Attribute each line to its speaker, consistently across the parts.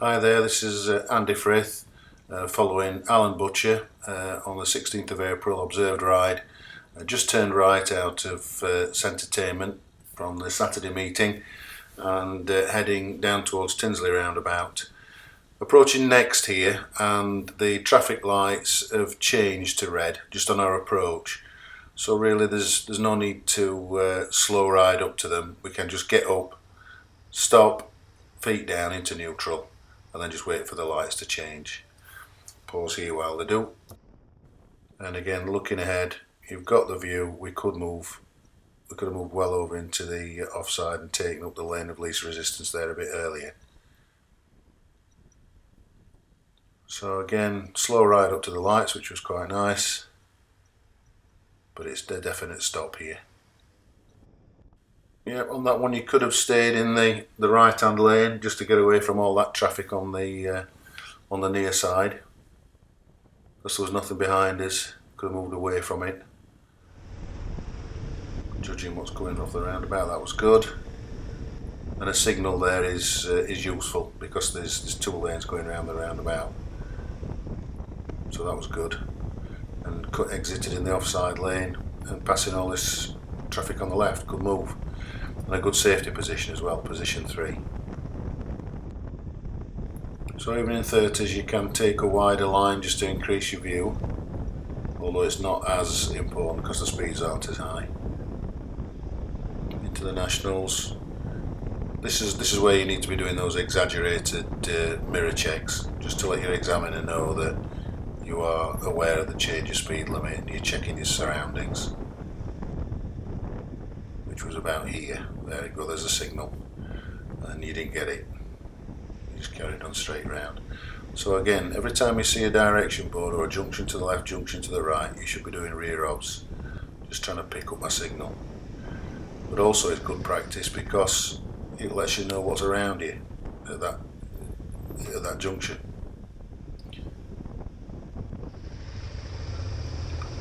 Speaker 1: Hi there, this is Andy Frith following Alan Butcher on the 16th of April observed ride. Just turned right out of Centertainment from the Saturday meeting and heading down towards Tinsley roundabout. Approaching Next here, and the traffic lights have changed to red just on our approach. So really there's no need to slow ride up to them. We can just get up, stop, feet down into neutral, and then just wait for the lights to change. Pause here while they do. And again, looking ahead, you've got the view. We could have moved well over into the offside and taken up the lane of least resistance there a bit earlier. So again, slow ride up to the lights, which was quite nice, but it's a definite stop here. Yeah, on that one you could have stayed in the right hand lane just to get away from all that traffic on the near side, because there was nothing behind us. Could have moved away from it. Judging what's going off the roundabout, that was good. And a signal there is useful because there's two lanes going around the roundabout, so that was good. And exited in the offside lane and passing all this traffic on the left. Good move. And a good safety position as well, position 3. So even in 30s you can take a wider line just to increase your view, although it's not as important because the speeds aren't as high. Into the Nationals. This is where you need to be doing those exaggerated mirror checks, just to let your examiner know that you are aware of the change of speed limit and you're checking your surroundings, which was about here. There you go, there's a signal, and you didn't get it. You just carried on straight round. So again, every time you see a direction board or a junction to the left, junction to the right, you should be doing rear obs, just trying to pick up my signal. But also it's good practice because it lets you know what's around you at that junction.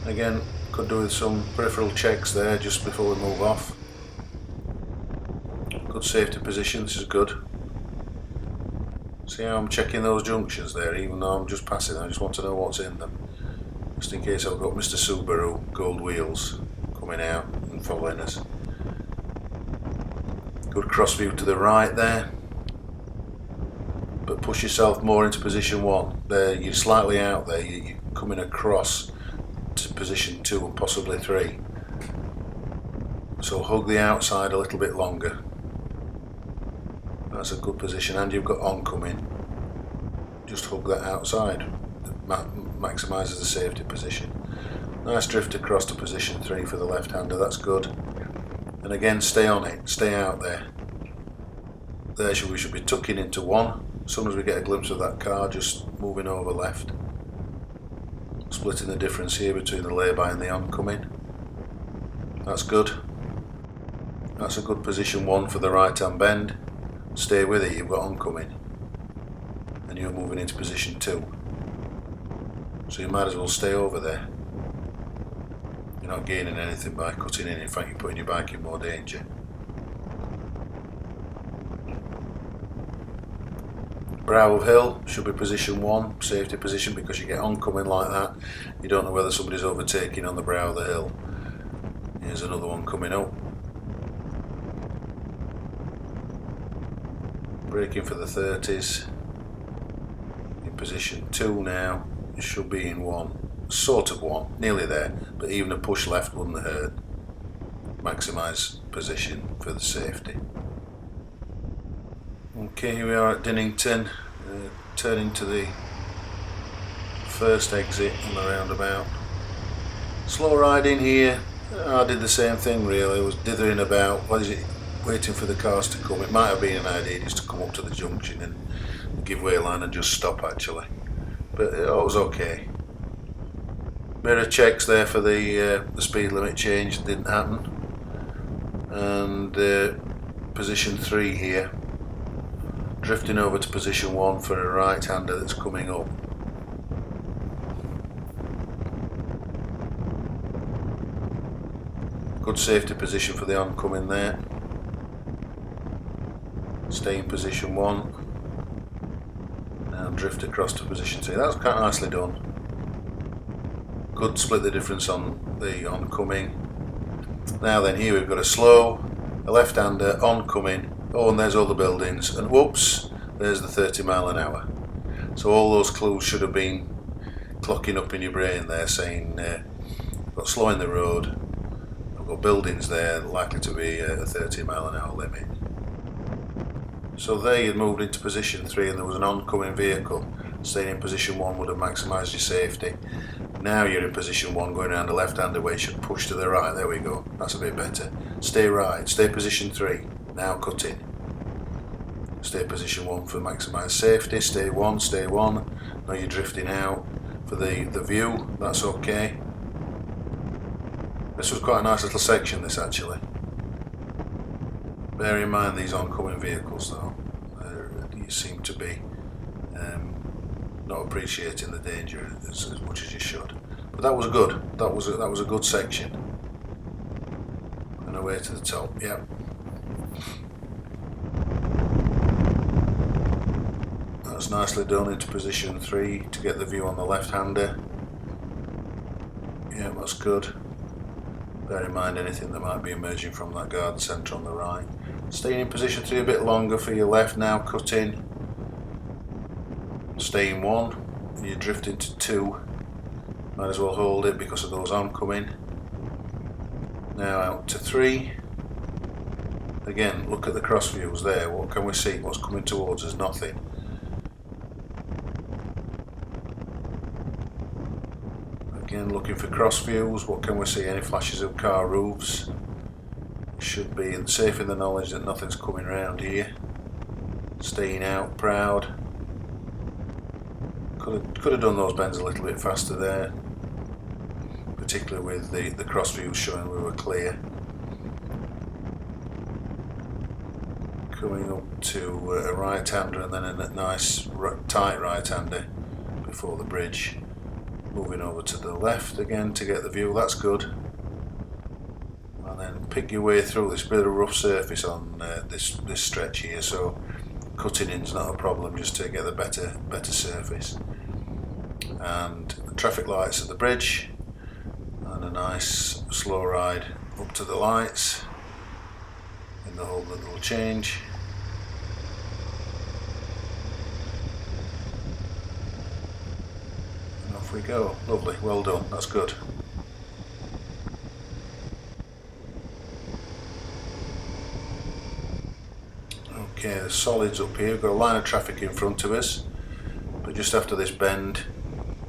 Speaker 1: Again, could do with some peripheral checks there just before we move off. Good safety position, this is good. See how I'm checking those junctions there, even though I'm just passing, I just want to know what's in them. Just in case I've got Mr. Subaru gold wheels coming out and following us. Good cross view to the right there. But push yourself more into position 1. There, you're slightly out there, you're coming across to position 2 and possibly 3. So hug the outside a little bit longer. That's a good position, and you've got oncoming. Just hug that outside. It maximises the safety position. Nice drift across to position 3 for the left-hander, that's good. And again, stay on it, stay out there. There we should be tucking into 1. As soon as we get a glimpse of that car, just moving over left. Splitting the difference here between the lay-by and the oncoming. That's good. That's a good position 1 for the right-hand bend. Stay with it, you've got oncoming. And you're moving into position 2. So you might as well stay over there. You're not gaining anything by cutting in fact you're putting your bike in more danger. Brow of hill should be position 1, safety position, because you get oncoming like that. You don't know whether somebody's overtaking on the brow of the hill. Here's another one coming up. Braking for the 30s. In position 2 now. You should be in 1. Sort of 1, nearly there, but even a push left wouldn't hurt. Maximise position for the safety. Okay, here we are at Dinnington, turning to the first exit on the roundabout. Slow riding here, I did the same thing really. I was dithering about, waiting for the cars to come. It might have been an idea just to come up to the junction and give way line and just stop actually, but it was okay. Mirror checks there for the speed limit change didn't happen, and position 3 here. Drifting over to position 1 for a right-hander that's coming up. Good safety position for the oncoming there. Stay in position 1. drift across to position 2. That was quite nicely done. Good split the difference on the oncoming. Now then, here we've got a slow, a left-hander, oncoming. Oh, and there's all the buildings, and whoops, there's the 30 mile an hour. So all those clues should have been clocking up in your brain there, saying I've got slow in the road, I've got buildings there likely to be a 30 mile an hour limit. So there you'd moved into position 3 and there was an oncoming vehicle. Staying in position 1 would have maximised your safety. Now you're in position 1 going around the left-hander way, you should push to the right. There we go, that's a bit better. Stay right, stay position 3, now cut in. Stay position 1 for maximised safety, stay 1, stay 1. Now you're drifting out for the view, that's okay. This was quite a nice little section, this actually. Bear in mind these oncoming vehicles though, you seem to be not appreciating the danger as much as you should. But that was good, that was a good section. And away to the top, yeah. That's nicely done into position 3 to get the view on the left-hander. Yeah, that's good. Bear in mind anything that might be emerging from that garden centre on the right. Staying in position 3 a bit longer for your left now, cut in. Stay in 1, you drift into 2. Might as well hold it because of those oncoming. Now out to 3. Again, look at the cross views there. What can we see? What's coming towards us? Nothing. Again, looking for cross views. What can we see? Any flashes of car roofs? Should be safe in the knowledge that nothing's coming round here. Staying out, proud. Could have done those bends a little bit faster there, particularly with the cross views showing we were clear. Coming up to a right-hander and then a nice tight right-hander before the bridge. Moving over to the left again to get the view, that's good. And then pick your way through this bit of rough surface on this stretch here, so cutting in's not a problem, just to get the better surface. And the traffic lights at the bridge, and a nice slow ride up to the lights in the hope that they'll change. And off we go. Lovely, well done, that's good. Okay, the solids up here, we've got a line of traffic in front of us, but just after this bend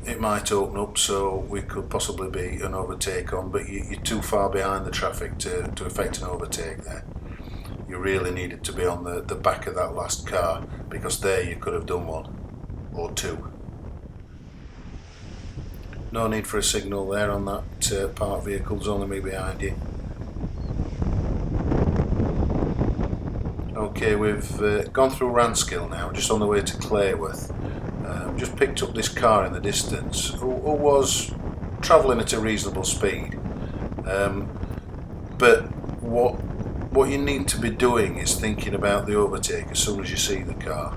Speaker 1: it might open up, so we could possibly be an overtake on, but you're too far behind the traffic to effect an overtake there. You really needed to be on the back of that last car, because there you could have done one or two. No need for a signal there on that parked vehicle, there's only me behind you. Okay, we've gone through Ranskill now, just on the way to Clayworth. Just picked up this car in the distance who was travelling at a reasonable speed. But what you need to be doing is thinking about the overtake as soon as you see the car.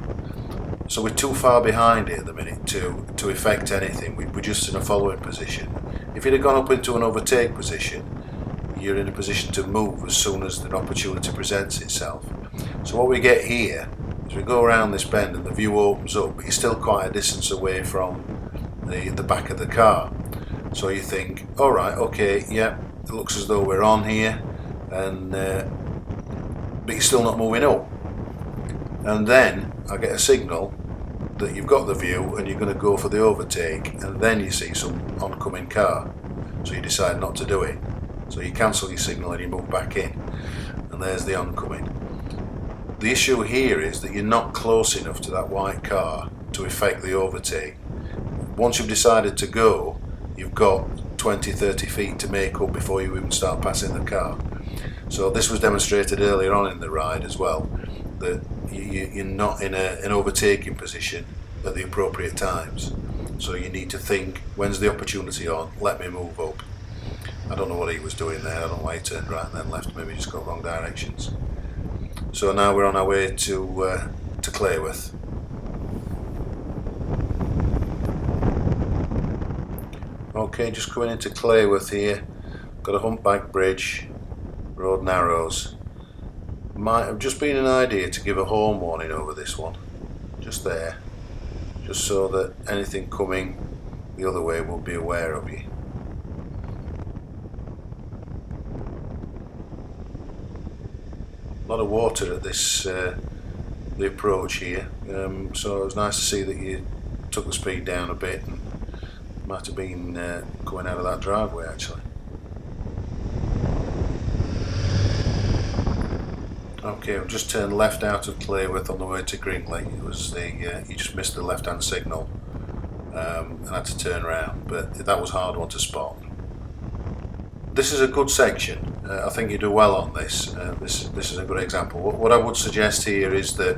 Speaker 1: So we're too far behind it at the minute to effect anything. We're just in a following position. If you'd have gone up into an overtake position, you're in a position to move as soon as an opportunity presents itself. So what we get here is we go around this bend and the view opens up, but you're still quite a distance away from the back of the car. So you think, alright, okay, yeah, it looks as though we're on here, and but you're still not moving up. And then I get a signal that you've got the view and you're going to go for the overtake, and then you see some oncoming car, so you decide not to do it. So you cancel your signal and you move back in, and there's the oncoming. The issue here is that you're not close enough to that white car to effect the overtake. Once you've decided to go, you've got 20-30 feet to make up before you even start passing the car. So this was demonstrated earlier on in the ride as well, that you're not in an overtaking position at the appropriate times. So you need to think, when's the opportunity on, let me move up. I don't know what he was doing there, I don't know why he turned right and then left, maybe he just got wrong directions. So now we're on our way to Clayworth. Okay, just coming into Clayworth here, got a humpback bridge, road narrows. Might have just been an idea to give a horn warning over this one, just there, just so that anything coming the other way will be aware of you. A lot of water at this the approach here, so it was nice to see that you took the speed down a bit, and might have been coming out of that driveway actually. Okay, I've just turned left out of Clayworth on the way to Gringley. It was the you just missed the left-hand signal and had to turn around, but that was a hard one to spot. This is a good section. I think you do well on this. This is a good example. What I would suggest here is that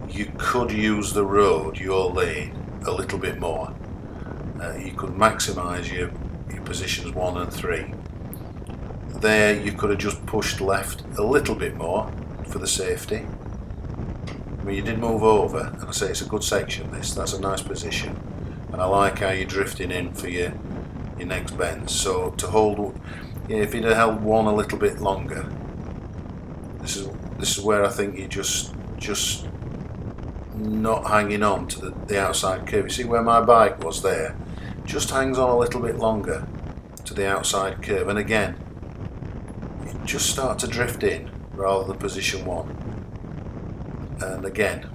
Speaker 1: you could use the road, your lane, a little bit more. You could maximise your positions 1 and 3. There you could have just pushed left a little bit more for the safety. I mean, you did move over, and I say it's a good section this, that's a nice position, and I like how you're drifting in for your next bend. So to hold, if you'd have held one a little bit longer, this is where I think you just not hanging on to the outside curve. You see where my bike was there, just hangs on a little bit longer to the outside curve, and again you just start to drift in rather than position 1, and again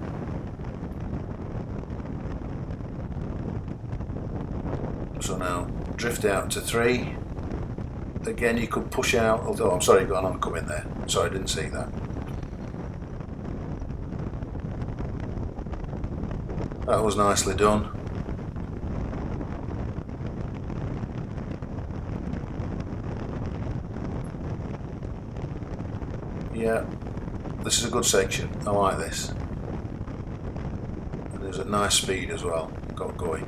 Speaker 1: so now drift out to 3. Again you could push out, although I'm sorry, you've got an oncoming there, sorry I didn't see that. That was nicely done. Yeah, this is a good section, I like this. And there's a nice speed as well, got going.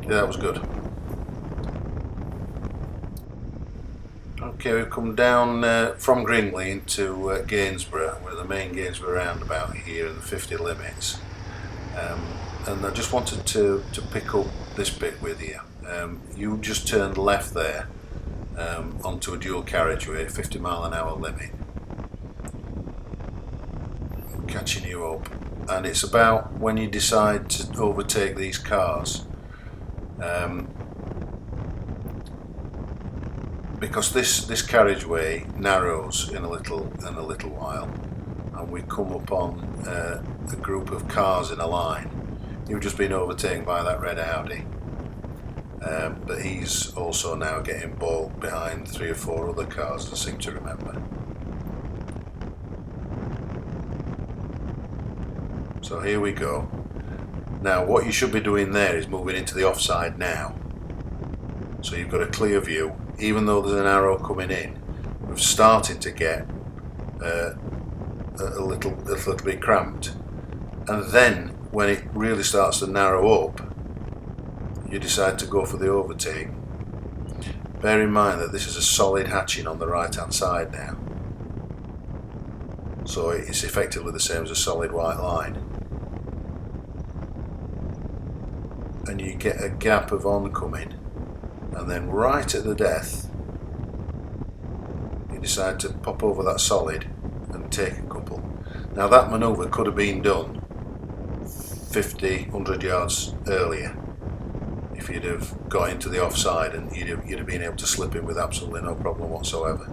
Speaker 1: Yeah, that was good. Okay, we've come down from Gringley into Gainsborough. We're at the main Gainsborough roundabout here in the 50 limits. And I just wanted to pick up this bit with you. You just turned left there onto a dual carriageway, 50-mile-an-hour limit. I'm catching you up, and it's about when you decide to overtake these cars, because this carriageway narrows in a little while, and we come upon a group of cars in a line. You've just been overtaken by that red Audi, but he's also now getting bogged behind 3 or 4 other cars, I seem to remember. So here we go. Now what you should be doing there is moving into the offside now, so you've got a clear view. Even though there's an arrow coming in, we're starting to get a little bit cramped, and then when it really starts to narrow up, you decide to go for the overtake. Bear in mind that this is a solid hatching on the right hand side now, so it's effectively the same as a solid white line, and you get a gap of oncoming, and then right at the death you decide to pop over that solid and take a couple. Now that manoeuvre could have been done 50, 100 yards earlier if you'd have got into the offside, and you'd have been able to slip in with absolutely no problem whatsoever.